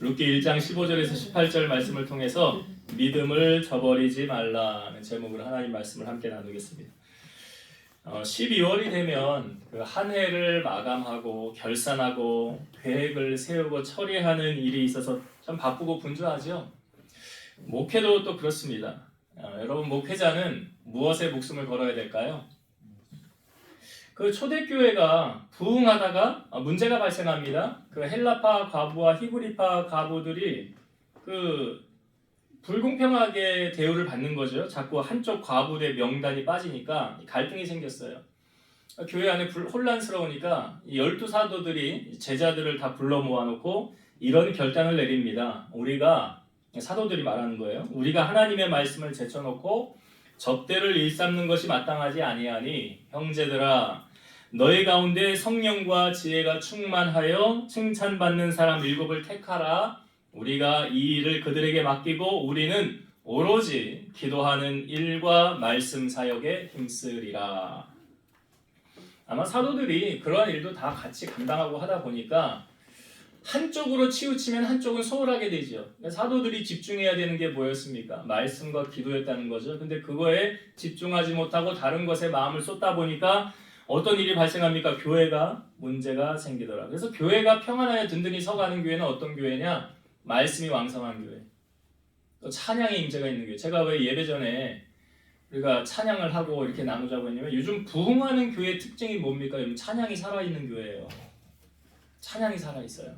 룻기 1장 15절에서 18절 말씀을 통해서 믿음을 저버리지 말라는 제목으로 하나님 말씀을 함께 나누겠습니다. 12월이 되면 그 한 해를 마감하고 결산하고 계획을 세우고 처리하는 일이 있어서 참 바쁘고 분주하죠. 목회도 또 그렇습니다. 여러분, 목회자는 무엇에 목숨을 걸어야 될까요? 그 초대교회가 부흥하다가 문제가 발생합니다. 그 헬라파 과부와 히브리파 과부들이 그 불공평하게 대우를 받는 거죠. 자꾸 한쪽 과부의 명단이 빠지니까 갈등이 생겼어요. 교회 안에 혼란스러우니까 12사도들이 제자들을 다 불러 모아놓고 이런 결단을 내립니다. 우리가, 사도들이 말하는 거예요. 우리가 하나님의 말씀을 제쳐놓고 접대를 일삼는 것이 마땅하지 아니하니 형제들아, 너희 가운데 성령과 지혜가 충만하여 칭찬받는 사람 7을 택하라. 우리가 이 일을 그들에게 맡기고 우리는 오로지 기도하는 일과 말씀 사역에 힘쓰리라. 아마 사도들이 그러한 일도 다 같이 감당하고 하다 보니까 한쪽으로 치우치면 한쪽은 소홀하게 되죠. 사도들이 집중해야 되는 게 뭐였습니까? 말씀과 기도였다는 거죠. 근데 그거에 집중하지 못하고 다른 것에 마음을 쏟다 보니까 어떤 일이 발생합니까? 교회가 문제가 생기더라. 그래서 교회가 평안하여 든든히 서가는 교회는 어떤 교회냐? 말씀이 왕성한 교회, 또 찬양의 임재가 있는 교회. 제가 왜 예배 전에 우리가 찬양을 하고 이렇게 나누자고 했냐면 요즘 부흥하는 교회의 특징이 뭡니까? 여러분, 찬양이 살아있는 교회예요. 찬양이 살아있어요.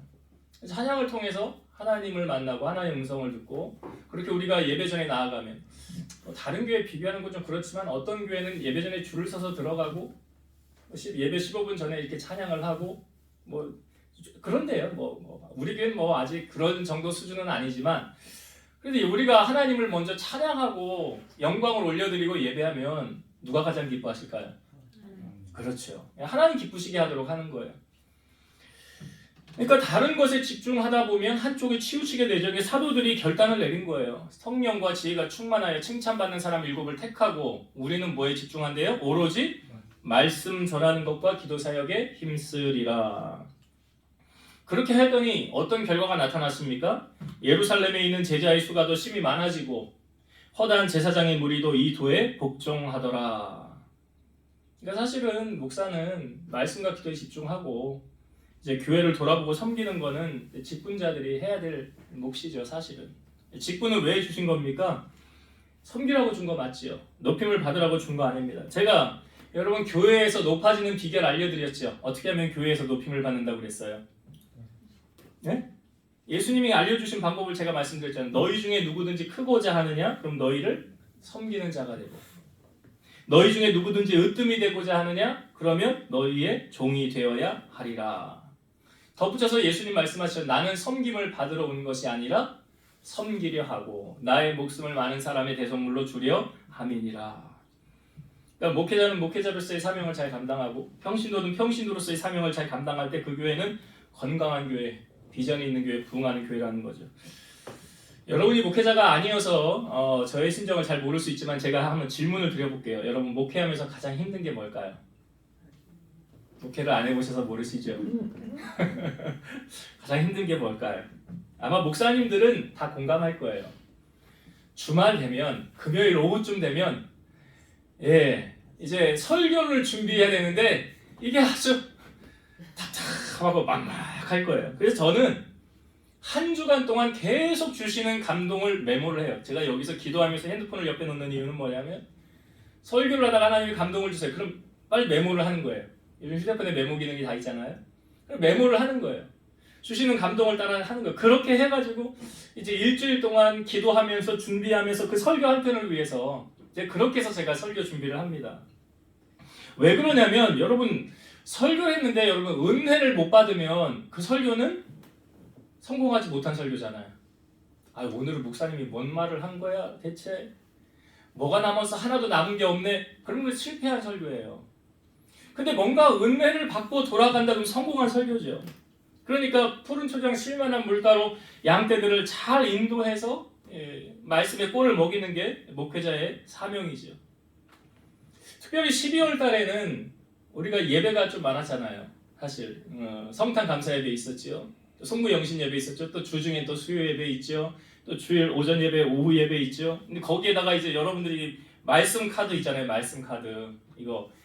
찬양을 통해서 하나님을 만나고 하나님의 음성을 듣고 그렇게 우리가 예배 전에 나아가면 다른 교회 비교하는 건 좀 그렇지만 어떤 교회는 예배 전에 줄을 서서 들어가고 예배 15분 전에 이렇게 찬양을 하고 뭐 그런데요. 우리 교회는 아직 그런 정도 수준은 아니지만 그래도 우리가 하나님을 먼저 찬양하고 영광을 올려드리고 예배하면 누가 가장 기뻐하실까요? 그렇죠. 하나님 기쁘시게 하도록 하는 거예요. 그러니까 다른 것에 집중하다 보면 한쪽에 치우치게 되죠. 사도들이 결단을 내린 거예요. 성령과 지혜가 충만하여 칭찬받는 사람 7을 택하고 우리는 뭐에 집중한대요? 오로지 말씀 전하는 것과 기도 사역에 힘쓰리라. 그렇게 했더니 어떤 결과가 나타났습니까? 예루살렘에 있는 제자의 수가 더 심히 많아지고 허다한 제사장의 무리도 이 도에 복종하더라. 그러니까 사실은 목사는 말씀과 기도에 집중하고 이제 교회를 돌아보고 섬기는 거는 직분자들이 해야 될 몫이죠. 사실은 직분은 왜 주신 겁니까? 섬기라고 준 거 맞지요? 높임을 받으라고 준 거 아닙니다. 제가 여러분 교회에서 높아지는 비결 알려드렸죠. 어떻게 하면 교회에서 높임을 받는다고 그랬어요? 네? 예수님이 알려주신 방법을 제가 말씀드렸잖아요. 너희 중에 누구든지 크고자 하느냐? 그럼 너희를 섬기는 자가 되고, 너희 중에 누구든지 으뜸이 되고자 하느냐? 그러면 너희의 종이 되어야 하리라. 덧붙여서 예수님 말씀하셨죠. 나는 섬김을 받으러 온 것이 아니라 섬기려 하고 나의 목숨을 많은 사람의 대속물로 주려 함이니라. 그러니까 목회자는 목회자로서의 사명을 잘 감당하고 평신도는 평신도로서의 사명을 잘 감당할 때 그 교회는 건강한 교회, 비전이 있는 교회, 부흥하는 교회라는 거죠. 여러분이 목회자가 아니어서 저의 심정을 잘 모를 수 있지만 제가 한번 질문을 드려볼게요. 여러분 목회하면서 가장 힘든 게 뭘까요? 목회를 안 해보셔서 모르시죠? 가장 힘든 게 뭘까요? 아마 목사님들은 다 공감할 거예요. 주말 되면 금요일 오후쯤 되면 이제 설교를 준비해야 되는데 이게 아주 답답하고 막막할 거예요. 그래서 저는 한 주간 동안 계속 주시는 감동을 메모를 해요. 제가 여기서 기도하면서 핸드폰을 옆에 놓는 이유는 뭐냐면 설교를 하다가 하나님이 감동을 주세요. 그럼 빨리 메모를 하는 거예요. 요즘 휴대폰에 메모 기능이 다 있잖아요. 그럼 메모를 하는 거예요. 주시는 감동을 따라 하는 거예요. 그렇게 해가지고 이제 일주일 동안 기도하면서 준비하면서 그 설교 한 편을 위해서 이제 그렇게 해서 제가 설교 준비를 합니다. 왜 그러냐면 여러분 설교했는데 여러분 은혜를 못 받으면 그 설교는 성공하지 못한 설교잖아요. 오늘은 목사님이 뭔 말을 한 거야 대체? 뭐가 남아서 하나도 남은 게 없네? 그러면 실패한 설교예요. 근데 뭔가 은혜를 받고 돌아간다 그러면 성공한 설교죠. 그러니까 푸른 초장 실만한 물가로 양떼들을 잘 인도해서 말씀의 꼴을 먹이는 게 목회자의 사명이죠. 특별히 12월 달에는 우리가 예배가 좀 많았잖아요. 사실 성탄 감사 예배 있었지요. 송구 영신 예배 있었죠. 또 주중에 또 수요 예배 있죠. 또 주일 오전 예배, 오후 예배 있죠. 근데 거기에다가 이제 여러분들이 말씀 카드 있잖아요. 말씀 카드.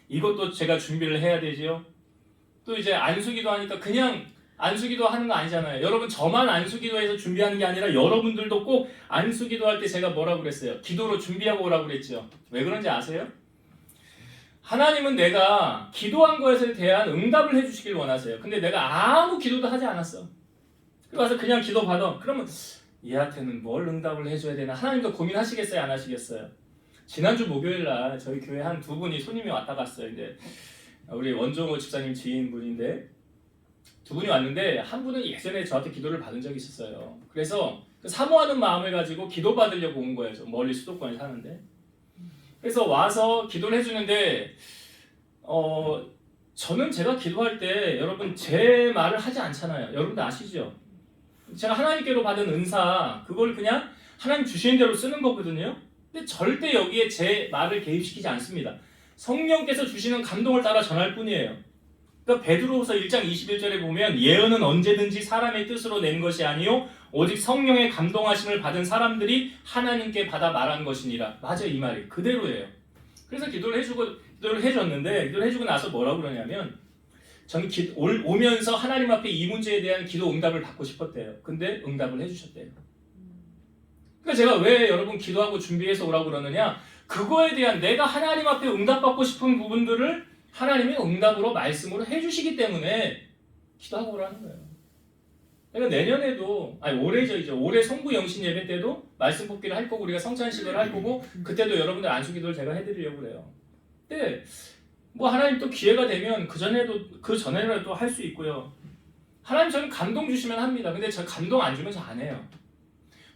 이것도 제가 준비를 해야 되죠. 또 이제 안수기도 하니까 그냥 안수기도 하는 거 아니잖아요. 여러분 저만 안수기도해서 준비하는 게 아니라 여러분들도 꼭 안수기도 할 때 제가 뭐라고 그랬어요? 기도로 준비하고 오라고 그랬죠. 왜 그런지 아세요? 하나님은 내가 기도한 것에 대한 응답을 해주시길 원하세요. 근데 내가 아무 기도도 하지 않았어. 그래서 그냥 기도 받아. 그러면 얘한테는 뭘 응답을 해줘야 되나? 하나님도 고민하시겠어요? 안 하시겠어요? 지난주 목요일날 저희 교회 한 두 분이 손님이 왔다 갔어요. 근데 우리 원종호 집사님 지인분인데 두 분이 왔는데 한 분은 예전에 저한테 기도를 받은 적이 있었어요. 그래서 사모하는 마음을 가지고 기도 받으려고 온 거예요. 저 멀리 수도권에 사는데. 그래서 와서 기도를 해주는데 저는 제가 기도할 때 여러분 제 말을 하지 않잖아요. 여러분도 아시죠? 제가 하나님께로 받은 은사 그걸 그냥 하나님 주시는 대로 쓰는 거거든요. 근데 절대 여기에 제 말을 개입시키지 않습니다. 성령께서 주시는 감동을 따라 전할 뿐이에요. 그러니까 베드로후서 1장 21절에 보면 예언은 언제든지 사람의 뜻으로 낸 것이 아니요 오직 성령의 감동하심을 받은 사람들이 하나님께 받아 말한 것이니라. 맞아요, 이 말이 그대로예요. 그래서 기도를 해줬는데 기도를 해주고 나서 뭐라고 그러냐면 저는 오면서 하나님 앞에 이 문제에 대한 기도 응답을 받고 싶었대요. 근데 응답을 해주셨대요. 그러니까 제가 왜 여러분 기도하고 준비해서 오라고 그러느냐, 그거에 대한 내가 하나님 앞에 응답받고 싶은 부분들을 하나님이 응답으로 말씀으로 해주시기 때문에 기도하고 오라는 거예요. 그러니까 내년에도 올해죠. 이제 올해 성부 영신 예배 때도 말씀 뽑기를 할 거고 우리가 성찬식을 할 거고 그때도 여러분들 안수기도를 제가 해드리려고 그래요. 근데 뭐 하나님 또 기회가 되면 그 전에라도 할 수 있고요. 하나님 저는 감동 주시면 합니다. 근데 저 감동 안 주면 저 안 해요.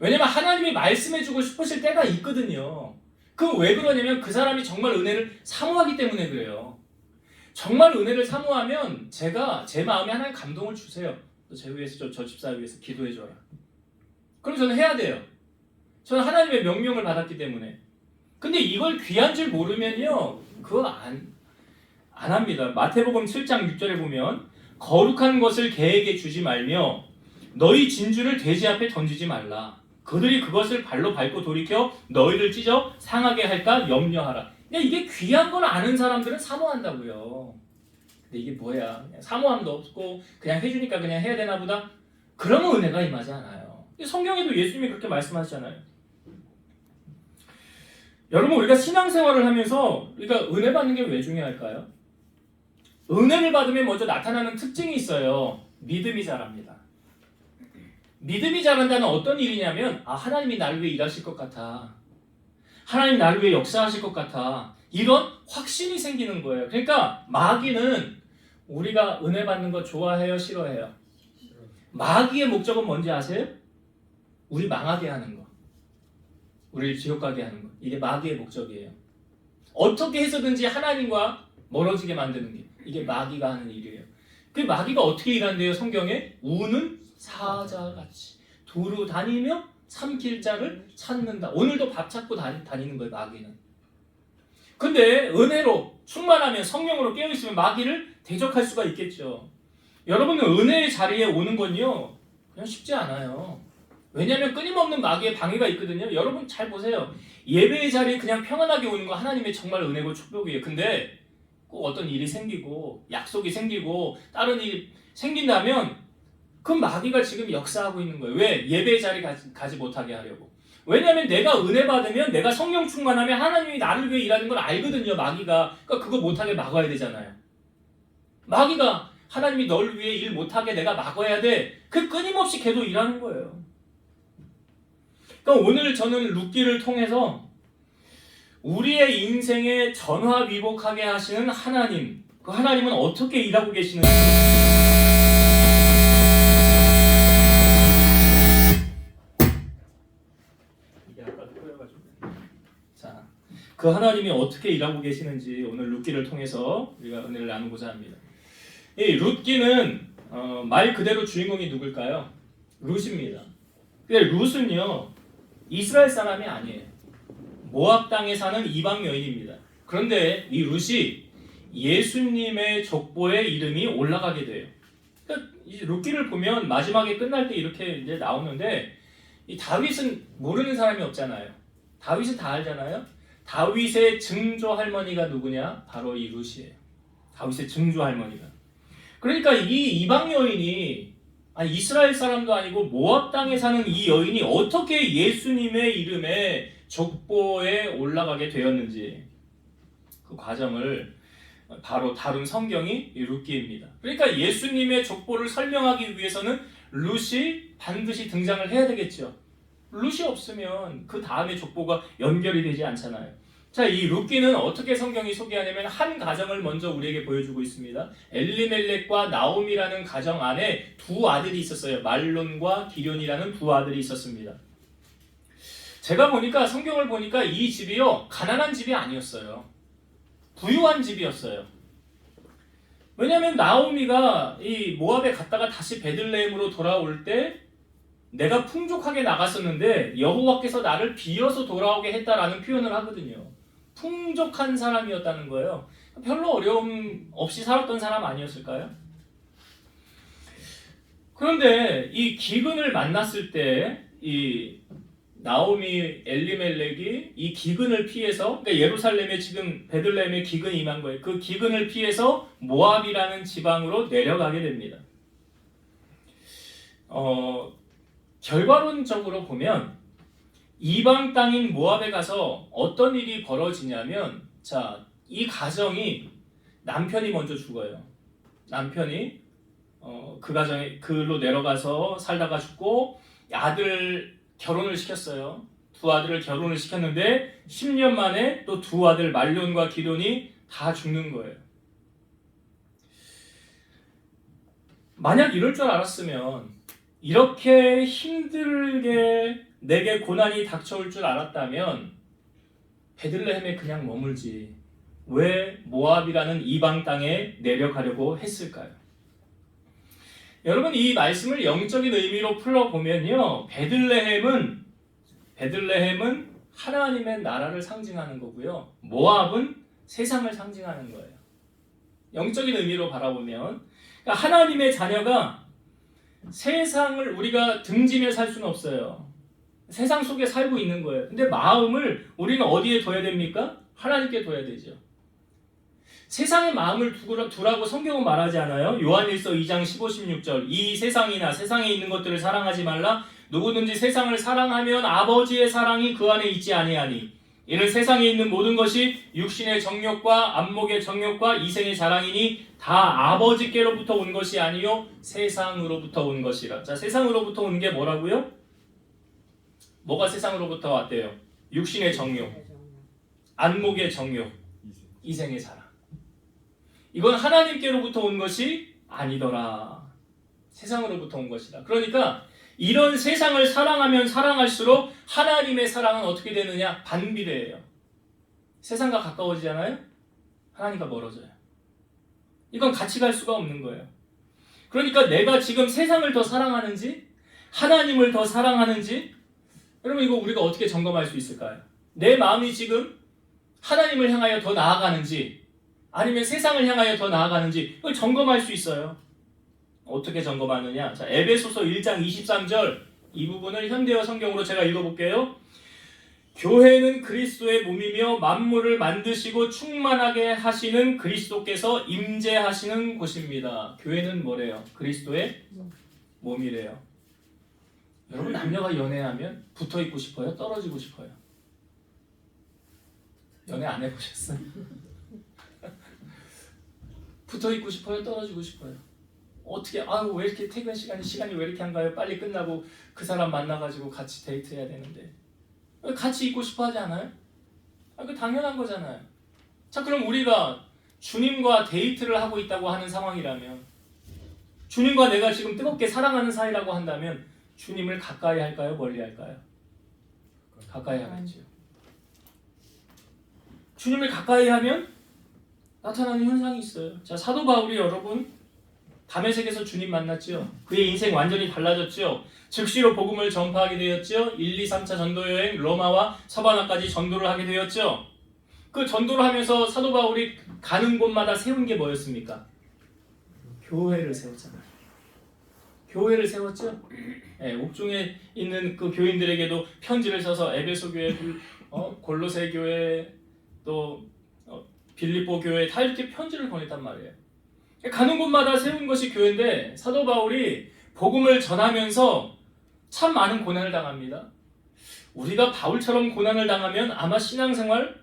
왜냐면 하나님이 말씀해주고 싶으실 때가 있거든요. 그럼 왜 그러냐면 그 사람이 정말 은혜를 사모하기 때문에 그래요. 정말 은혜를 사모하면 제가 제 마음에 하나님 감동을 주세요. 제 위해서 저 집사 위해서 기도해줘라. 그럼 저는 해야 돼요. 저는 하나님의 명령을 받았기 때문에. 근데 이걸 귀한 줄 모르면요 그거 안 합니다. 마태복음 7장 6절에 보면 거룩한 것을 개에게 주지 말며 너희 진주를 돼지 앞에 던지지 말라. 그들이 그것을 발로 밟고 돌이켜 너희를 찢어 상하게 할까 염려하라. 근데 이게 귀한 걸 아는 사람들은 사모한다고요. 근데 이게 뭐야? 그냥 사모함도 없고 그냥 해주니까 그냥 해야 되나 보다? 그러면 은혜가 임하지 않아요. 성경에도 예수님이 그렇게 말씀하시잖아요. 여러분 우리가 신앙생활을 하면서 우리가 은혜 받는 게 왜 중요할까요? 은혜를 받으면 먼저 나타나는 특징이 있어요. 믿음이 자랍니다. 믿음이 자란다는 어떤 일이냐면 하나님이 나를 위해 일하실 것 같아. 하나님 나를 위해 역사하실 것 같아. 이런 확신이 생기는 거예요. 그러니까 마귀는 우리가 은혜 받는 거 좋아해요? 싫어해요? 마귀의 목적은 뭔지 아세요? 우리 망하게 하는 거. 우리를 지옥 가게 하는 거. 이게 마귀의 목적이에요. 어떻게 해서든지 하나님과 멀어지게 만드는 게 이게 마귀가 하는 일이에요. 그 마귀가 어떻게 일하는데요? 성경에 우는 사자같이 두루 다니며 삼킬 자를 찾는다. 오늘도 밥 찾고 다니는 거예요, 마귀는. 근데 은혜로 충만하면 성령으로 깨어있으면 마귀를 대적할 수가 있겠죠. 여러분은 은혜의 자리에 오는 건요 그냥 쉽지 않아요. 왜냐하면 끊임없는 마귀의 방해가 있거든요. 여러분 잘 보세요. 예배의 자리에 그냥 평안하게 오는 거 하나님의 정말 은혜고 축복이에요. 근데 꼭 어떤 일이 생기고 약속이 생기고 다른 일이 생긴다면 그 마귀가 지금 역사하고 있는 거예요. 왜? 예배의 자리 가지 못하게 하려고. 왜냐하면 내가 은혜 받으면 내가 성령 충만하면 하나님이 나를 위해 일하는 걸 알거든요. 마귀가. 그러니까 그거 못하게 막아야 되잖아요. 마귀가 하나님이 널 위해 일 못하게 내가 막아야 돼. 그 끊임없이 걔도 일하는 거예요. 그러니까 오늘 저는 룻기를 통해서 우리의 인생에 전화위복하게 하시는 하나님, 그 하나님은 어떻게 일하고 계시는지 이게 아까도 꼬여가지고 그 하나님이 어떻게 일하고 계시는지 오늘 룻기를 통해서 우리가 은혜를 나누고자 합니다. 이 룻기는 말 그대로 주인공이 누굴까요? 룻입니다. 근데 룻은요 이스라엘 사람이 아니에요. 모압 땅에 사는 이방 여인입니다. 그런데 이 룻이 예수님의 족보에 이름이 올라가게 돼요. 그러니까 이 룻기를 보면 마지막에 끝날 때 이렇게 이제 나오는데 이 다윗은 모르는 사람이 없잖아요. 다윗은 다 알잖아요. 다윗의 증조 할머니가 누구냐? 바로 이 룻이에요. 다윗의 증조 할머니가. 그러니까 이 이방 여인이 이스라엘 사람도 아니고 모압 땅에 사는 이 여인이 어떻게 예수님의 이름에 족보에 올라가게 되었는지 그 과정을 바로 다룬 성경이 룻기입니다. 그러니까 예수님의 족보를 설명하기 위해서는 룻이 반드시 등장을 해야 되겠죠. 룻이 없으면 그 다음에 족보가 연결이 되지 않잖아요. 자, 이 룻기는 어떻게 성경이 소개하냐면 한 가정을 먼저 우리에게 보여주고 있습니다. 엘리멜렉과 나오미라는 가정 안에 두 아들이 있었어요. 말론과 기럐이라는 두 아들이 있었습니다. 제가 보니까 성경을 보니까 이 집이요 가난한 집이 아니었어요. 부유한 집이었어요. 왜냐하면 나오미가 이 모압에 갔다가 다시 베들레헴으로 돌아올 때 내가 풍족하게 나갔었는데 여호와께서 나를 비어서 돌아오게 했다라는 표현을 하거든요. 풍족한 사람이었다는 거예요. 별로 어려움 없이 살았던 사람 아니었을까요? 그런데 이 기근을 만났을 때 이 나오미 엘리멜렉이 이 기근을 피해서 그러니까 예루살렘에 지금 베들레헴에 기근이 임한 거예요. 그 기근을 피해서 모압이라는 지방으로 내려가게 됩니다. 결과론적으로 보면 이방 땅인 모압에 가서 어떤 일이 벌어지냐면 자, 이 가정이 남편이 먼저 죽어요. 남편이 그 가정에 그로 내려가서 살다가 죽고 아들 결혼을 시켰어요. 두 아들을 결혼을 시켰는데 10년 만에 또 두 아들 말론과 기럐이 다 죽는 거예요. 만약 이럴 줄 알았으면 이렇게 힘들게 내게 고난이 닥쳐올 줄 알았다면 베들레헴에 그냥 머물지 왜 모압이라는 이방 땅에 내려가려고 했을까요? 여러분 이 말씀을 영적인 의미로 풀어보면요 베들레헴은 하나님의 나라를 상징하는 거고요 모압은 세상을 상징하는 거예요. 영적인 의미로 바라보면 그러니까 하나님의 자녀가 세상을 우리가 등지며 살 수는 없어요. 세상 속에 살고 있는 거예요. 근데 마음을 우리는 어디에 둬야 됩니까? 하나님께 둬야 되죠. 세상의 마음을 두라고 성경은 말하지 않아요. 요한일서 2장 15, 16절 이 세상이나 세상에 있는 것들을 사랑하지 말라. 누구든지 세상을 사랑하면 아버지의 사랑이 그 안에 있지 아니하니 이는 세상에 있는 모든 것이 육신의 정욕과 안목의 정욕과 이생의 자랑이니 다 아버지께로부터 온 것이 아니요 세상으로부터 온 것이라. 자, 세상으로부터 온 게 뭐라고요? 뭐가 세상으로부터 왔대요? 육신의 정욕, 안목의 정욕, 이생의 자랑. 이건 하나님께로부터 온 것이 아니더라. 세상으로부터 온 것이다. 그러니까 이런 세상을 사랑하면 사랑할수록 하나님의 사랑은 어떻게 되느냐? 반비례해요. 세상과 가까워지잖아요? 하나님과 멀어져요. 이건 같이 갈 수가 없는 거예요. 그러니까 내가 지금 세상을 더 사랑하는지 하나님을 더 사랑하는지 여러분 이거 우리가 어떻게 점검할 수 있을까요? 내 마음이 지금 하나님을 향하여 더 나아가는지 아니면 세상을 향하여 더 나아가는지 이걸 점검할 수 있어요. 어떻게 점검하느냐? 자, 에베소서 1장 23절 이 부분을 현대어 성경으로 제가 읽어볼게요. 교회는 그리스도의 몸이며 만물을 만드시고 충만하게 하시는 그리스도께서 임재하시는 곳입니다. 교회는 뭐래요? 그리스도의 몸이래요. 여러분 남녀가 연애하면 붙어있고 싶어요? 떨어지고 싶어요? 연애 안 해보셨어요? 붙어있고 싶어요? 떨어지고 싶어요? 어떻게 왜 이렇게 퇴근 시간이 왜 이렇게 한가요? 빨리 끝나고 그 사람 만나가지고 같이 데이트해야 되는데 같이 있고 싶어 하지 않아요? 그 당연한 거잖아요. 자, 그럼 우리가 주님과 데이트를 하고 있다고 하는 상황이라면 주님과 내가 지금 뜨겁게 사랑하는 사이라고 한다면 주님을 가까이 할까요? 멀리 할까요? 가까이 하겠죠. 주님을 가까이 하면 나타나는 현상이 있어요. 자, 사도 바울이 여러분 다메섹에서 주님 만났죠. 그의 인생 완전히 달라졌죠. 즉시로 복음을 전파하게 되었죠. 1, 2, 3차 전도여행 로마와 서바나까지 전도를 하게 되었죠. 그 전도를 하면서 사도 바울이 가는 곳마다 세운 게 뭐였습니까? 교회를 세웠잖아요. 교회를 세웠죠. 옥중에 있는 그 교인들에게도 편지를 써서 에베소 교회, 골로새 교회, 또 빌립보 교회 다 이렇게 편지를 보냈단 말이에요. 가는 곳마다 세운 것이 교회인데 사도 바울이 복음을 전하면서 참 많은 고난을 당합니다. 우리가 바울처럼 고난을 당하면 아마 신앙생활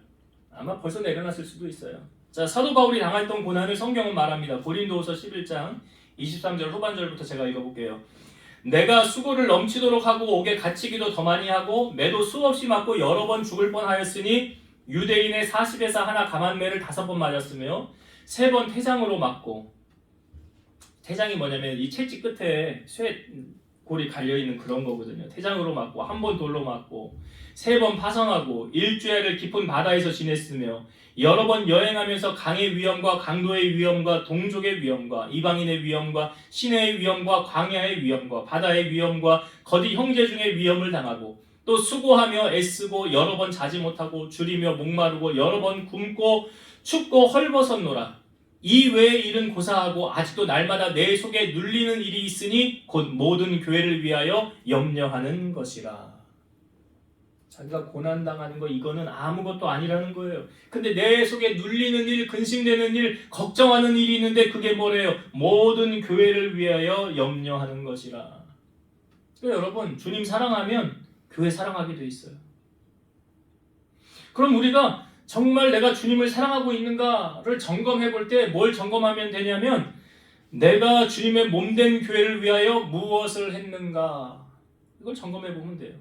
벌써 내려놨을 수도 있어요. 자, 사도 바울이 당했던 고난을 성경은 말합니다. 고린도후서 11장 23절 후반절부터 제가 읽어볼게요. 내가 수고를 넘치도록 하고 옥에 갇히기도 더 많이 하고 매도 수없이 맞고 여러 번 죽을 뻔하였으니 유대인의 40에서 하나 감한매를 5번 맞았으며 3번 태장으로 맞고, 태장이 뭐냐면 이 채찍 끝에 쇠골이 갈려있는 그런 거거든요. 태장으로 맞고 1번 돌로 맞고 3번 파성하고 일주일을 깊은 바다에서 지냈으며 여러 번 여행하면서 강의 위험과 강도의 위험과 동족의 위험과 이방인의 위험과 시내의 위험과 광야의 위험과 바다의 위험과 거디 형제 중의 위험을 당하고 또 수고하며 애쓰고 여러 번 자지 못하고 줄이며 목마르고 여러 번 굶고 춥고 헐벗었노라. 이 외의 일은 고사하고 아직도 날마다 내 속에 눌리는 일이 있으니 곧 모든 교회를 위하여 염려하는 것이라. 자기가 고난당하는 거 이거는 아무것도 아니라는 거예요. 근데 내 속에 눌리는 일, 근심되는 일, 걱정하는 일이 있는데 그게 뭐래요? 모든 교회를 위하여 염려하는 것이라. 그러니까 여러분, 주님 사랑하면 교회 사랑하게 돼 있어요. 그럼 우리가 정말 내가 주님을 사랑하고 있는가를 점검해 볼 때 뭘 점검하면 되냐면 내가 주님의 몸된 교회를 위하여 무엇을 했는가, 이걸 점검해 보면 돼요.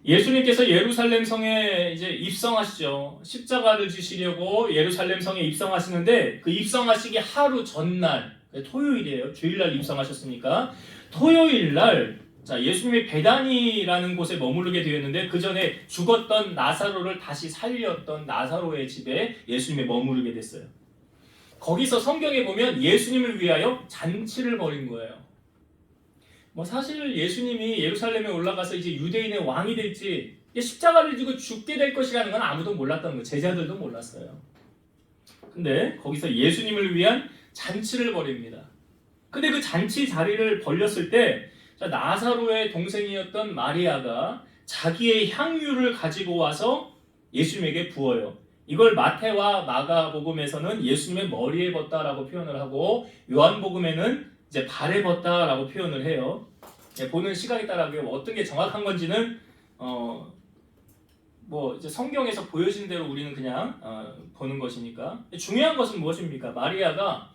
예수님께서 예루살렘 성에 이제 입성하시죠. 십자가를 지시려고 예루살렘 성에 입성하시는데 그 입성하시기 하루 전날, 토요일이에요. 주일날 입성하셨으니까 토요일날 예수님이 베다니라는 곳에 머무르게 되었는데 그 전에 죽었던 나사로를 다시 살렸던 나사로의 집에 예수님이 머무르게 됐어요. 거기서 성경에 보면 예수님을 위하여 잔치를 벌인 거예요. 사실 예수님이 예루살렘에 올라가서 이제 유대인의 왕이 될지 십자가를 지고 죽게 될 것이라는 건 아무도 몰랐던 거예요. 제자들도 몰랐어요. 근데 거기서 예수님을 위한 잔치를 벌입니다. 근데 그 잔치 자리를 벌렸을 때 나사로의 동생이었던 마리아가 자기의 향유를 가지고 와서 예수님에게 부어요. 이걸 마태와 마가복음에서는 예수님의 머리에 붓다라고 표현을 하고 요한복음에는 이제 발에 붓다라고 표현을 해요. 보는 시각에 따라 어떤 게 정확한 건지는 이제 성경에서 보여진 대로 우리는 그냥 보는 것이니까. 중요한 것은 무엇입니까? 마리아가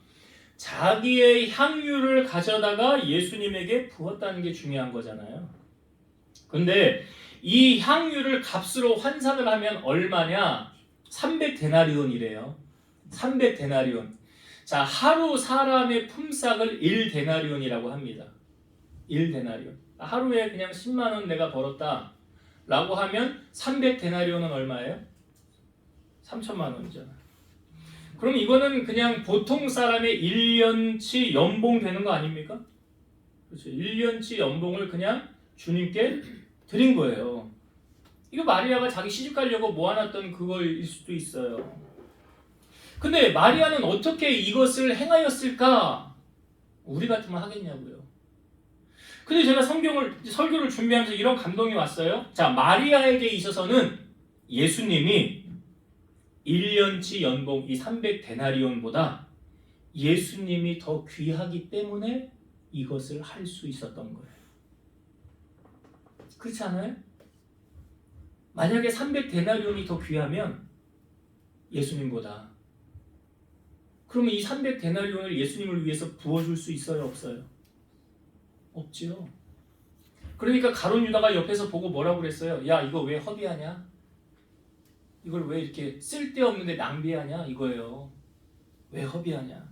자기의 향유를 가져다가 예수님에게 부었다는 게 중요한 거잖아요. 근데 이 향유를 값으로 환산을 하면 얼마냐? 300데나리온이래요. 300데나리온. 자, 하루 사람의 품삯을 1데나리온이라고 합니다. 1데나리온. 하루에 그냥 10만 원 내가 벌었다 라고 하면 300데나리온은 얼마예요? 3천만 원이잖아. 그럼 이거는 그냥 보통 사람의 1년치 연봉 되는 거 아닙니까? 그렇죠. 1년치 연봉을 그냥 주님께 드린 거예요. 이거 마리아가 자기 시집 가려고 모아놨던 그거일 수도 있어요. 근데 마리아는 어떻게 이것을 행하였을까? 우리 같으면 하겠냐고요. 근데 제가 설교를 준비하면서 이런 감동이 왔어요. 자, 마리아에게 있어서는 예수님이 1년치 연봉 이 300데나리온보다 예수님이 더 귀하기 때문에 이것을 할 수 있었던 거예요. 그렇지 않아요? 만약에 300데나리온이 더 귀하면 예수님보다, 그러면 이 300데나리온을 예수님을 위해서 부어줄 수 있어요? 없어요? 없지요. 그러니까 가룟 유다가 옆에서 보고 뭐라고 그랬어요? 야, 이거 왜 허비하냐? 이걸 왜 이렇게 쓸데없는데 낭비하냐? 이거예요. 왜 허비하냐?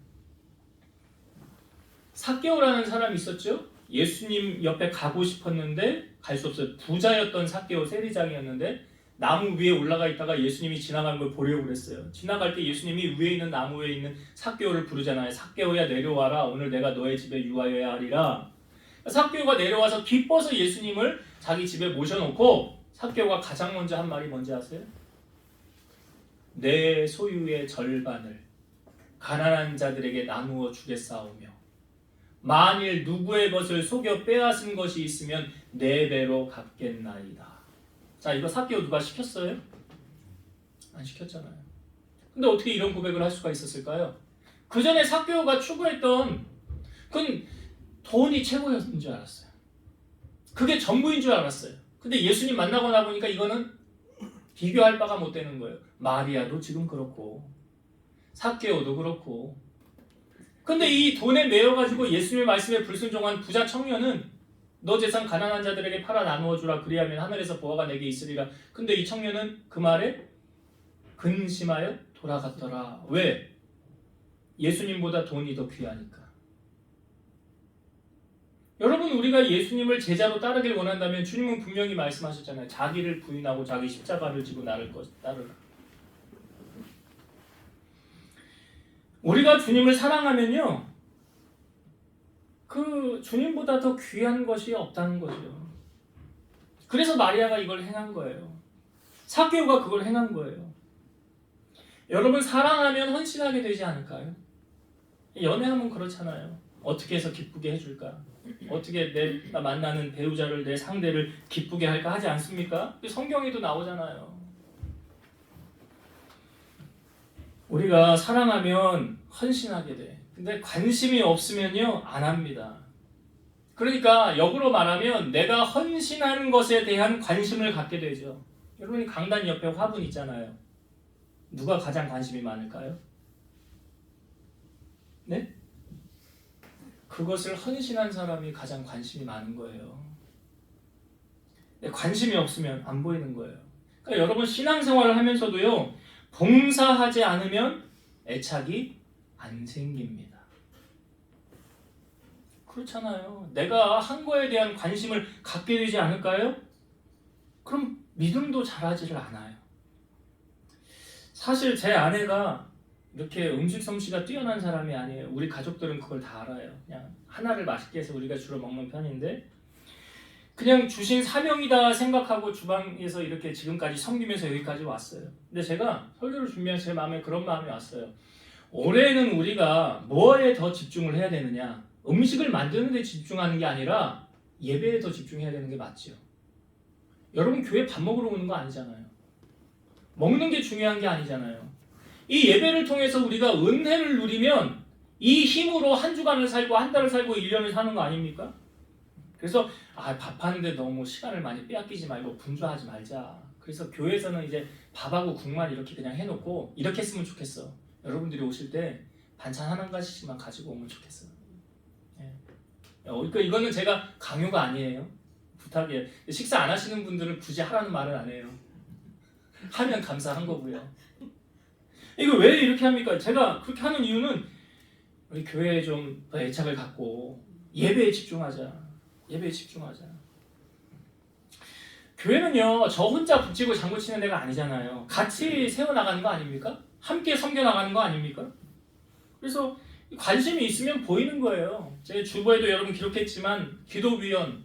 삭개오라는 사람이 있었죠? 예수님 옆에 가고 싶었는데 갈 수 없어요. 부자였던 삭개오, 세리장이었는데 나무 위에 올라가 있다가 예수님이 지나가는 걸 보려고 그랬어요. 지나갈 때 예수님이 위에 있는 나무 위에 있는 삭개오를 부르잖아요. 삭개오야 내려와라. 오늘 내가 너의 집에 유하여야 하리라. 삭개오가 내려와서 기뻐서 예수님을 자기 집에 모셔놓고 삭개오가 가장 먼저 한 말이 뭔지 아세요? 내 소유의 절반을 가난한 자들에게 나누어 주겠사오며 만일 누구의 것을 속여 빼앗은 것이 있으면 4배로 갚겠나이다. 자, 이거 삭개오 누가 시켰어요? 안 시켰잖아요. 근데 어떻게 이런 고백을 할 수가 있었을까요? 그 전에 삭개오가 추구했던 그건 돈이 최고였는 줄 알았어요. 그게 전부인 줄 알았어요. 근데 예수님 만나고 나보니까 이거는 비교할 바가 못 되는 거예요. 마리아도 지금 그렇고 삭개오도 그렇고. 근데 이 돈에 매여가지고 예수님의 말씀에 불순종한 부자 청년은 너 재산 가난한 자들에게 팔아 나누어 주라 그리하면 하늘에서 보화가 내게 있으리라. 근데 이 청년은 그 말에 근심하여 돌아갔더라. 왜? 예수님보다 돈이 더 귀하니까. 여러분, 우리가 예수님을 제자로 따르길 원한다면 주님은 분명히 말씀하셨잖아요. 자기를 부인하고 자기 십자가를 지고 나를 따르라. 우리가 주님을 사랑하면요, 그 주님보다 더 귀한 것이 없다는 거죠. 그래서 마리아가 이걸 행한 거예요. 삭개오가 그걸 행한 거예요. 여러분, 사랑하면 헌신하게 되지 않을까요? 연애하면 그렇잖아요. 어떻게 해서 기쁘게 해줄까? 어떻게 내가 만나는 배우자를, 내 상대를 기쁘게 할까 하지 않습니까? 성경에도 나오잖아요. 우리가 사랑하면 헌신하게 돼. 근데 관심이 없으면요, 안 합니다. 그러니까 역으로 말하면 내가 헌신하는 것에 대한 관심을 갖게 되죠. 여러분이 강단 옆에 화분 있잖아요. 누가 가장 관심이 많을까요? 네? 그것을 헌신한 사람이 가장 관심이 많은 거예요. 관심이 없으면 안 보이는 거예요. 그러니까 여러분, 신앙생활을 하면서도요, 봉사하지 않으면 애착이 안 생깁니다. 그렇잖아요. 내가 한 거에 대한 관심을 갖게 되지 않을까요? 그럼 믿음도 자라지를 않아요. 사실 제 아내가 이렇게 음식 솜씨가 뛰어난 사람이 아니에요. 우리 가족들은 그걸 다 알아요. 그냥 하나를 맛있게 해서 우리가 주로 먹는 편인데, 그냥 주신 사명이다 생각하고 주방에서 이렇게 지금까지 섬기면서 여기까지 왔어요. 근데 제가 설교를 준비하면서 제 마음에 그런 마음이 왔어요. 올해는 우리가 뭐에 더 집중을 해야 되느냐? 음식을 만드는 데 집중하는 게 아니라 예배에 더 집중해야 되는 게 맞죠. 여러분, 교회 밥 먹으러 오는 거 아니잖아요. 먹는 게 중요한 게 아니잖아요. 이 예배를 통해서 우리가 은혜를 누리면 이 힘으로 한 주간을 살고 한 달을 살고 1년을 사는 거 아닙니까? 그래서 밥하는데 너무 시간을 많이 빼앗기지 말고 분주하지 말자. 그래서 교회에서는 이제 밥하고 국만 이렇게 그냥 해놓고 이렇게 했으면 좋겠어. 여러분들이 오실 때 반찬 한 가지씩만 가지고 오면 좋겠어. 그러니까 이거는 제가 강요가 아니에요. 부탁이에요. 식사 안 하시는 분들은 굳이 하라는 말은 안 해요. 하면 감사한 거고요. 이거 왜 이렇게 합니까? 제가 그렇게 하는 이유는 우리 교회에 좀 더 애착을 갖고 예배에 집중하자. 예배에 집중하자. 교회는요, 저 혼자 붙이고 장구 치는 데가 아니잖아요. 같이 세워나가는 거 아닙니까? 함께 섬겨나가는 거 아닙니까? 그래서 관심이 있으면 보이는 거예요. 제 주보에도 여러분 기록했지만 기도위원,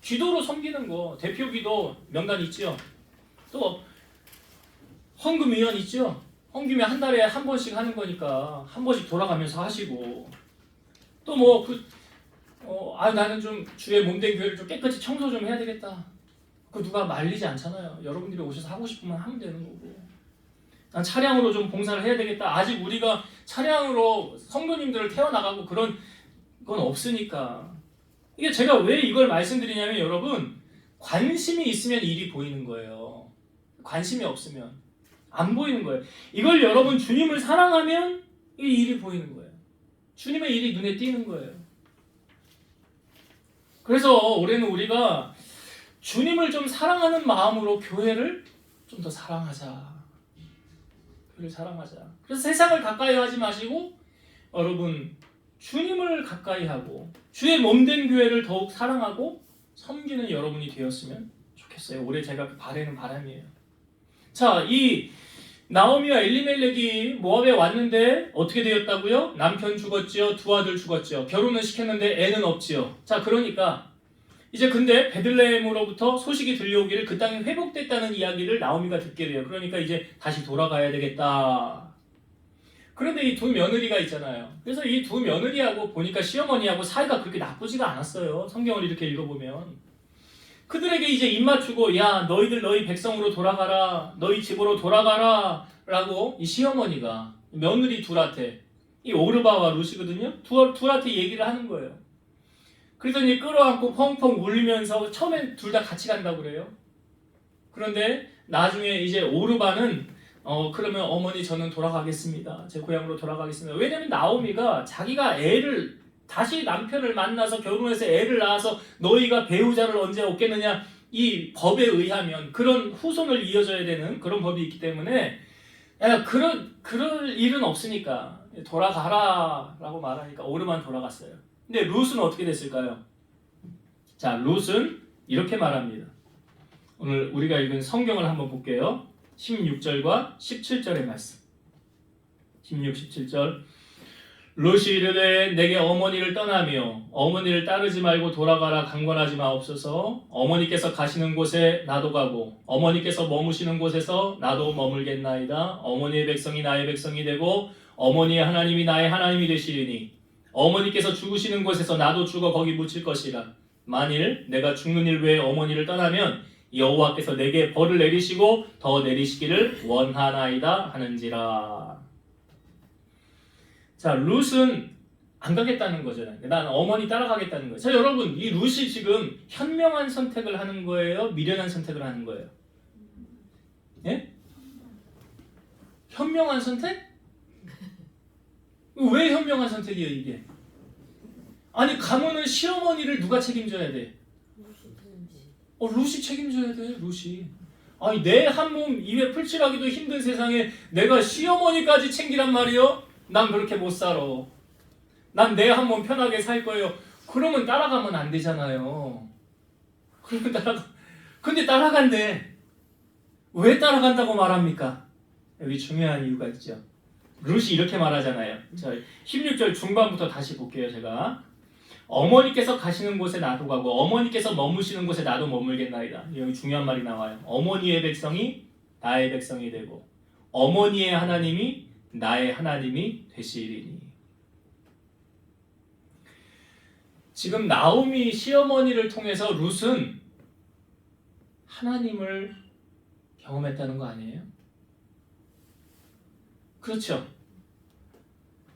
기도로 섬기는 거, 대표기도 명단 있죠. 또 헌금위원 있죠. 헌금이 한 달에 한 번씩 하는 거니까 한 번씩 돌아가면서 하시고, 또 나는 좀 주의 몸된 교회를 좀 깨끗이 청소 좀 해야 되겠다. 그 누가 말리지 않잖아요. 여러분들이 오셔서 하고 싶으면 하면 되는 거고. 난 차량으로 좀 봉사를 해야 되겠다. 아직 우리가 차량으로 성도님들을 태워나가고 그런 건 없으니까. 이게 제가 왜 이걸 말씀드리냐면, 여러분, 관심이 있으면 일이 보이는 거예요. 관심이 없으면 안 보이는 거예요. 이걸 여러분 주님을 사랑하면 이 일이 보이는 거예요. 주님의 일이 눈에 띄는 거예요. 그래서 올해는 우리가 주님을 좀 사랑하는 마음으로 교회를 좀 더 사랑하자. 교회를 사랑하자. 그래서 세상을 가까이 하지 마시고 여러분 주님을 가까이 하고 주의 몸된 교회를 더욱 사랑하고 섬기는 여러분이 되었으면 좋겠어요. 올해 제가 바라는 바람이에요. 자, 이 나오미와 엘리멜렉이 모압에 왔는데 어떻게 되었다고요? 남편 죽었지요. 두 아들 죽었지요. 결혼은 시켰는데 애는 없지요. 자, 그러니까 이제 근데 베들레헴으로부터 소식이 들려오기를 그 땅이 회복됐다는 이야기를 나오미가 듣게 돼요. 그러니까 이제 다시 돌아가야 되겠다. 그런데 이 두 며느리가 있잖아요. 그래서 이 두 며느리하고 보니까 시어머니하고 사이가 그렇게 나쁘지가 않았어요. 성경을 이렇게 읽어보면. 그들에게 이제 입맞추고 야 너희들 너희 백성으로 돌아가라, 너희 집으로 돌아가라 라고 이 시어머니가 며느리 둘한테, 이 오르바와 룻이거든요. 둘한테 얘기를 하는 거예요. 그러더니 끌어안고 펑펑 울면서 처음엔 둘 다 같이 간다고 그래요. 그런데 나중에 이제 오르바는 그러면 어머니 저는 돌아가겠습니다. 제 고향으로 돌아가겠습니다. 왜냐면 나오미가 자기가 애를 다시 남편을 만나서 결혼해서 애를 낳아서 너희가 배우자를 언제 얻겠느냐, 이 법에 의하면 그런 후손을 이어져야 되는 그런 법이 있기 때문에 야, 그럴 일은 없으니까 돌아가라 라고 말하니까 오르만 돌아갔어요. 근데 룻은 어떻게 됐을까요? 자, 룻은 이렇게 말합니다. 오늘 우리가 읽은 성경을 한번 볼게요. 16절과 17절의 말씀. 16, 17절. 룻이 이르되 내게 어머니를 떠나며 어머니를 따르지 말고 돌아가라 강권하지 마옵소서. 어머니께서 가시는 곳에 나도 가고 어머니께서 머무시는 곳에서 나도 머물겠나이다. 어머니의 백성이 나의 백성이 되고 어머니의 하나님이 나의 하나님이 되시리니 어머니께서 죽으시는 곳에서 나도 죽어 거기 묻힐 것이라. 만일 내가 죽는 일 외에 어머니를 떠나면 여호와께서 내게 벌을 내리시고 더 내리시기를 원하나이다 하는지라. 자, 룻은 안 가겠다는 거잖아요. 난 어머니 따라가겠다는 거예요. 자, 여러분, 이 룻이 지금 현명한 선택을 하는 거예요? 미련한 선택을 하는 거예요? 예? 현명한 선택? 왜 현명한 선택이에요, 이게? 아니, 가문은 시어머니를 누가 책임져야 돼? 룻이 책임져야 돼, 룻이. 아니, 내 한 몸 입에 풀칠하기도 힘든 세상에 내가 시어머니까지 챙기란 말이요? 난 그렇게 못 살아. 난 내 한 몸 편하게 살 거예요. 그러면 따라가면 안 되잖아요. 근데 따라간대. 왜 따라간다고 말합니까? 여기 중요한 이유가 있죠. 룻이 이렇게 말하잖아요. 자, 16절 중반부터 다시 볼게요, 제가. 어머니께서 가시는 곳에 나도 가고 어머니께서 머무시는 곳에 나도 머물겠나이다. 여기 중요한 말이 나와요. 어머니의 백성이 나의 백성이 되고 어머니의 하나님이 나의 하나님이 되시리니. 지금 나오미 시어머니를 통해서 룻은 하나님을 경험했다는 거 아니에요? 그렇죠.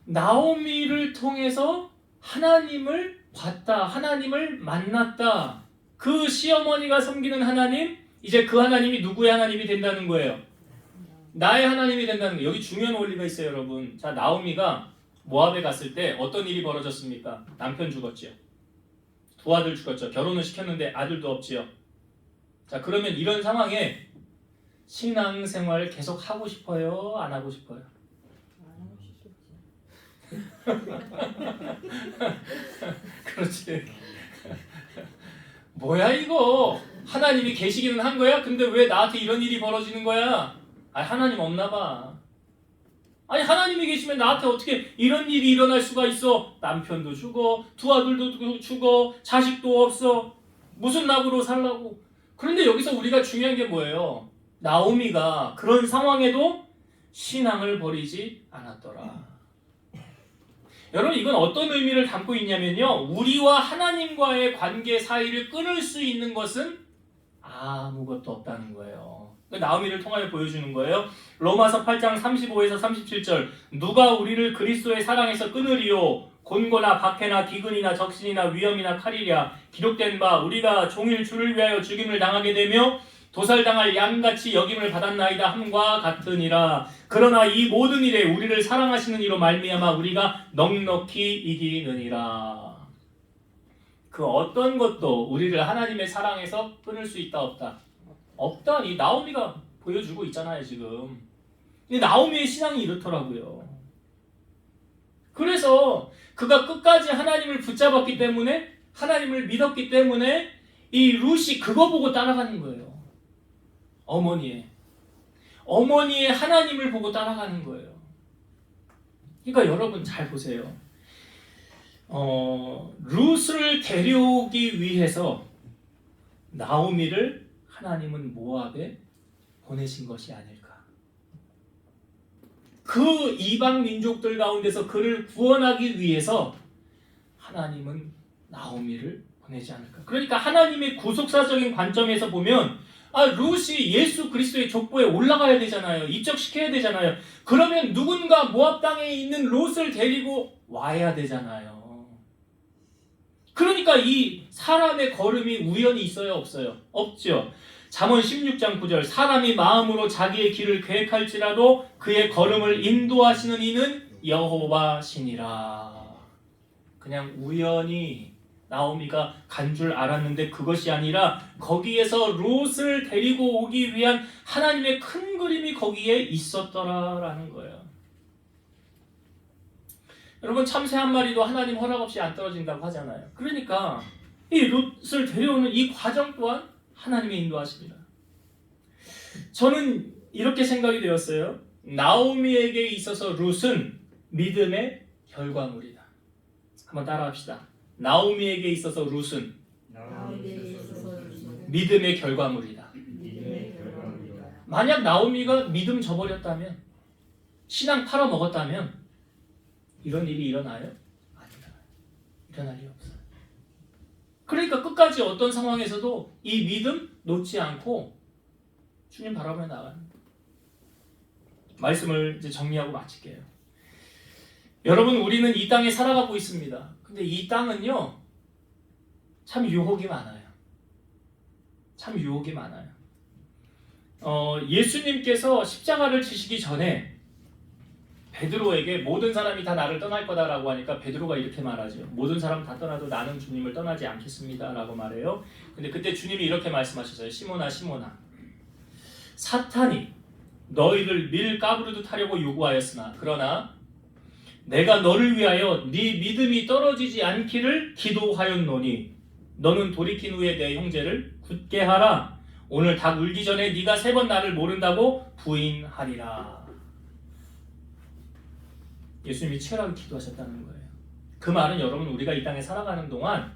나오미를 통해서 하나님을 봤다, 하나님을 만났다. 그 시어머니가 섬기는 하나님, 이제 그 하나님이 누구의 하나님이 된다는 거예요? 나의 하나님이 된다는 거예요. 여기 중요한 원리가 있어요, 여러분. 자, 나오미가 모압에 갔을 때 어떤 일이 벌어졌습니까? 남편 죽었지요. 두 아들 죽었죠. 결혼을 시켰는데 아들도 없지요. 자, 그러면 이런 상황에 신앙생활 계속 하고 싶어요? 안 하고 싶어요? 그렇지. 뭐야 이거? 하나님이 계시기는 한 거야? 근데 왜 나한테 이런 일이 벌어지는 거야? 아니, 하나님 없나 봐. 아니, 하나님이 계시면 나한테 어떻게 이런 일이 일어날 수가 있어? 남편도 죽어, 두 아들도 죽어, 자식도 없어. 무슨 낙으로 살라고? 그런데 여기서 우리가 중요한 게 뭐예요? 나오미가 그런 상황에도 신앙을 버리지 않았더라. 여러분, 이건 어떤 의미를 담고 있냐면요, 우리와 하나님과의 관계 사이를 끊을 수 있는 것은 아무것도 없다는 거예요. 나오미를 통하여 보여주는 거예요. 로마서 8장 35에서 37절. 누가 우리를 그리스도의 사랑에서 끊으리요? 곤고나 박해나 기근이나 적신이나 위험이나 칼이랴. 기록된 바 우리가 종일 주를 위하여 죽임을 당하게 되며 도살당할 양같이 여김을 받았나이다 함과 같으니라. 그러나 이 모든 일에 우리를 사랑하시는 이로 말미암아 우리가 넉넉히 이기느니라. 그 어떤 것도 우리를 하나님의 사랑에서 끊을 수 있다 없다? 없다. 이 나오미가 보여주고 있잖아요, 지금. 근데 나오미의 신앙이 이렇더라고요. 그래서 그가 끝까지 하나님을 붙잡았기 때문에, 하나님을 믿었기 때문에 이 룻이 그거 보고 따라가는 거예요. 어머니의 하나님을 보고 따라가는 거예요. 그러니까 여러분 잘 보세요. 룻을 데려오기 위해서 나오미를 하나님은 모압에 보내신 것이 아닐까. 그 이방 민족들 가운데서 그를 구원하기 위해서 하나님은 나오미를 보내지 않을까. 그러니까 하나님의 구속사적인 관점에서 보면 룻이 예수 그리스도의 족보에 올라가야 되잖아요. 입적시켜야 되잖아요. 그러면 누군가 모압 땅에 있는 롯을 데리고 와야 되잖아요. 그러니까 이 사람의 걸음이 우연히 있어요, 없어요? 없죠. 잠언 16장 9절 사람이 마음으로 자기의 길을 계획할지라도 그의 걸음을 인도하시는 이는 여호와시니라. 그냥 우연히 나오미가 간 줄 알았는데 그것이 아니라 거기에서 롯을 데리고 오기 위한 하나님의 큰 그림이 거기에 있었더라라는 거예요. 여러분, 참새 한 마리도 하나님 허락 없이 안 떨어진다고 하잖아요. 그러니까 이 롯을 데려오는 이 과정 또한 하나님의 인도하십니다. 저는 이렇게 생각이 되었어요. 나오미에게 있어서 롯은 믿음의 결과물이다. 한번 따라합시다. 나오미에게 있어서 룻은 믿음의 결과물이다. 만약 나오미가 믿음 저버렸다면, 신앙 팔아먹었다면 이런 일이 일어나요? 안 일어나요. 일어날 리 없어요. 그러니까 끝까지 어떤 상황에서도 이 믿음 놓지 않고 주님 바라보며 나가는 거예요. 말씀을 이제 정리하고 마칠게요. 여러분, 우리는 이 땅에 살아가고 있습니다. 근데 이 땅은요, 참 유혹이 많아요. 참 유혹이 많아요. 예수님께서 십자가를 지시기 전에 베드로에게 모든 사람이 다 나를 떠날 거다라고 하니까 베드로가 이렇게 말하죠. 모든 사람 다 떠나도 나는 주님을 떠나지 않겠습니다 라고 말해요. 근데 그때 주님이 이렇게 말씀하셨어요. 시몬아 시몬아, 사탄이 너희를 밀가부르듯 하려고 요구하였으나 그러나 내가 너를 위하여 네 믿음이 떨어지지 않기를 기도하였노니 너는 돌이킨 후에 내 형제를 굳게 하라. 오늘 닭 울기 전에 네가 3번 나를 모른다고 부인하리라. 예수님이 치열하게 기도하셨다는 거예요. 그 말은 여러분, 우리가 이 땅에 살아가는 동안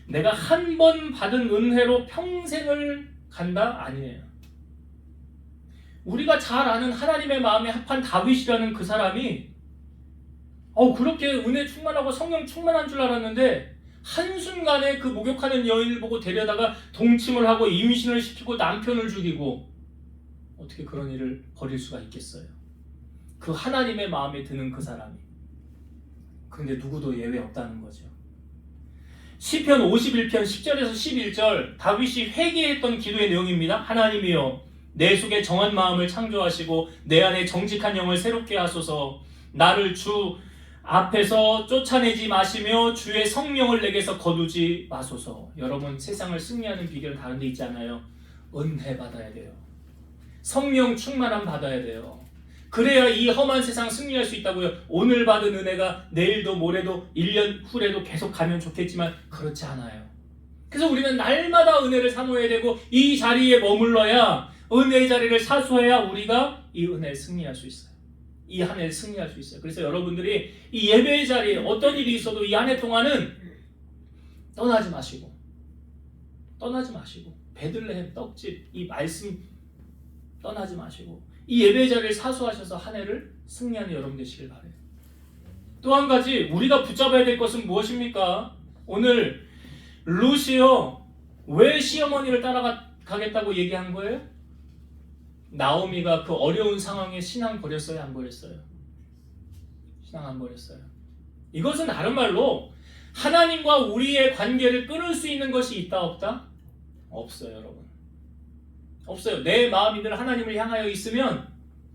내가 한 번 받은 은혜로 평생을 간다? 아니에요. 우리가 잘 아는 하나님의 마음에 합한 다윗이라는 그 사람이 그렇게 은혜 충만하고 성령 충만한 줄 알았는데 한순간에 그 목욕하는 여인을 보고 데려다가 동침을 하고 임신을 시키고 남편을 죽이고 어떻게 그런 일을 벌일 수가 있겠어요? 그 하나님의 마음에 드는 그 사람이. 그런데 누구도 예외 없다는 거죠. 시편 51편 10절에서 11절 다윗이 회개했던 기도의 내용입니다. 하나님이여 내 속에 정한 마음을 창조하시고 내 안에 정직한 영을 새롭게 하소서. 나를 주 앞에서 쫓아내지 마시며 주의 성령을 내게서 거두지 마소서. 여러분, 세상을 승리하는 비결은 다른 데 있지 않아요? 은혜 받아야 돼요. 성령 충만함 받아야 돼요. 그래야 이 험한 세상 승리할 수 있다고요. 오늘 받은 은혜가 내일도 모레도 1년 후에도 계속 가면 좋겠지만 그렇지 않아요. 그래서 우리는 날마다 은혜를 사모해야 되고 이 자리에 머물러야, 은혜의 자리를 사수해야 우리가 이 은혜를 승리할 수 있어요. 이 한 해를 승리할 수 있어요. 그래서 여러분들이 이 예배의 자리에 어떤 일이 있어도 이 한 해 동안은 떠나지 마시고 베들레헴 떡집 이 말씀 떠나지 마시고 이 예배의 자리를 사수하셔서 한 해를 승리하는 여러분 되시길 바라요. 또 한 가지 우리가 붙잡아야 될 것은 무엇입니까? 오늘 룻이요, 왜 시어머니를 따라가겠다고 얘기한 거예요? 나오미가 그 어려운 상황에 신앙 버렸어요? 안 버렸어요? 신앙 안 버렸어요. 이것은 다른 말로 하나님과 우리의 관계를 끊을 수 있는 것이 있다 없다? 없어요, 여러분. 없어요. 내 마음이 늘 하나님을 향하여 있으면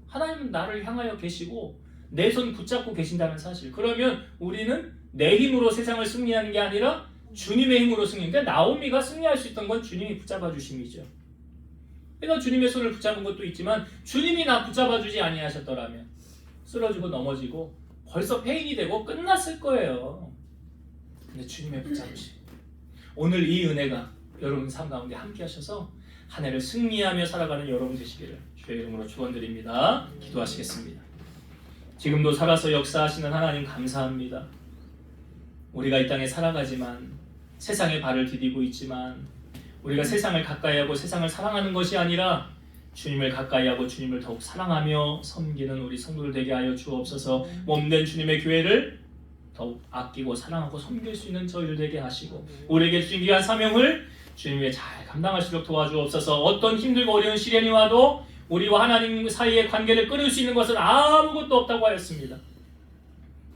하나님은 나를 향하여 계시고 내 손 붙잡고 계신다는 사실. 그러면 우리는 내 힘으로 세상을 승리하는 게 아니라 주님의 힘으로 승리하는. 그러니까 나오미가 승리할 수 있던 건 주님이 붙잡아 주심이죠. 내가 주님의 손을 붙잡은 것도 있지만 주님이 나 붙잡아 주지 아니하셨더라면 쓰러지고 넘어지고 벌써 폐인이 되고 끝났을 거예요. 근데 주님의 붙잡으심, 오늘 이 은혜가 여러분 삶 가운데 함께 하셔서 한 해를 승리하며 살아가는 여러분 되시기를 주의 이름으로 축원드립니다. 기도하시겠습니다. 지금도 살아서 역사하시는 하나님 감사합니다. 우리가 이 땅에 살아가지만 세상에 발을 디디고 있지만 우리가 세상을 가까이 하고 세상을 사랑하는 것이 아니라 주님을 가까이하고 주님을 더욱 사랑하며 섬기는 우리 성도들 되게 하여 주옵소서. 몸된 주님의 교회를 더욱 아끼고 사랑하고 섬길 수 있는 저희들 되게 하시고 우리에게 주신 귀한 사명을 주님께 잘 감당하시도록 도와주옵소서. 어떤 힘들고 어려운 시련이 와도 우리와 하나님 사이의 관계를 끊을 수 있는 것은 아무것도 없다고 하였습니다.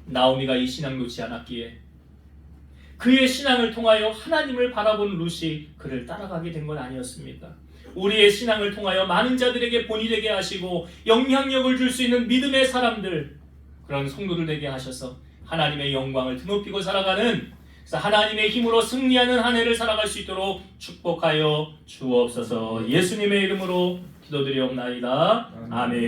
나오미가 이 신앙 놓지 않았기에 그의 신앙을 통하여 하나님을 바라본 룻이 그를 따라가게 된 건 아니었습니까? 우리의 신앙을 통하여 많은 자들에게 본이 되게 하시고 영향력을 줄 수 있는 믿음의 사람들, 그런 성도들 되게 하셔서 하나님의 영광을 드높이고 살아가는, 그래서 하나님의 힘으로 승리하는 한 해를 살아갈 수 있도록 축복하여 주옵소서. 예수님의 이름으로 기도드리옵나이다. 아멘.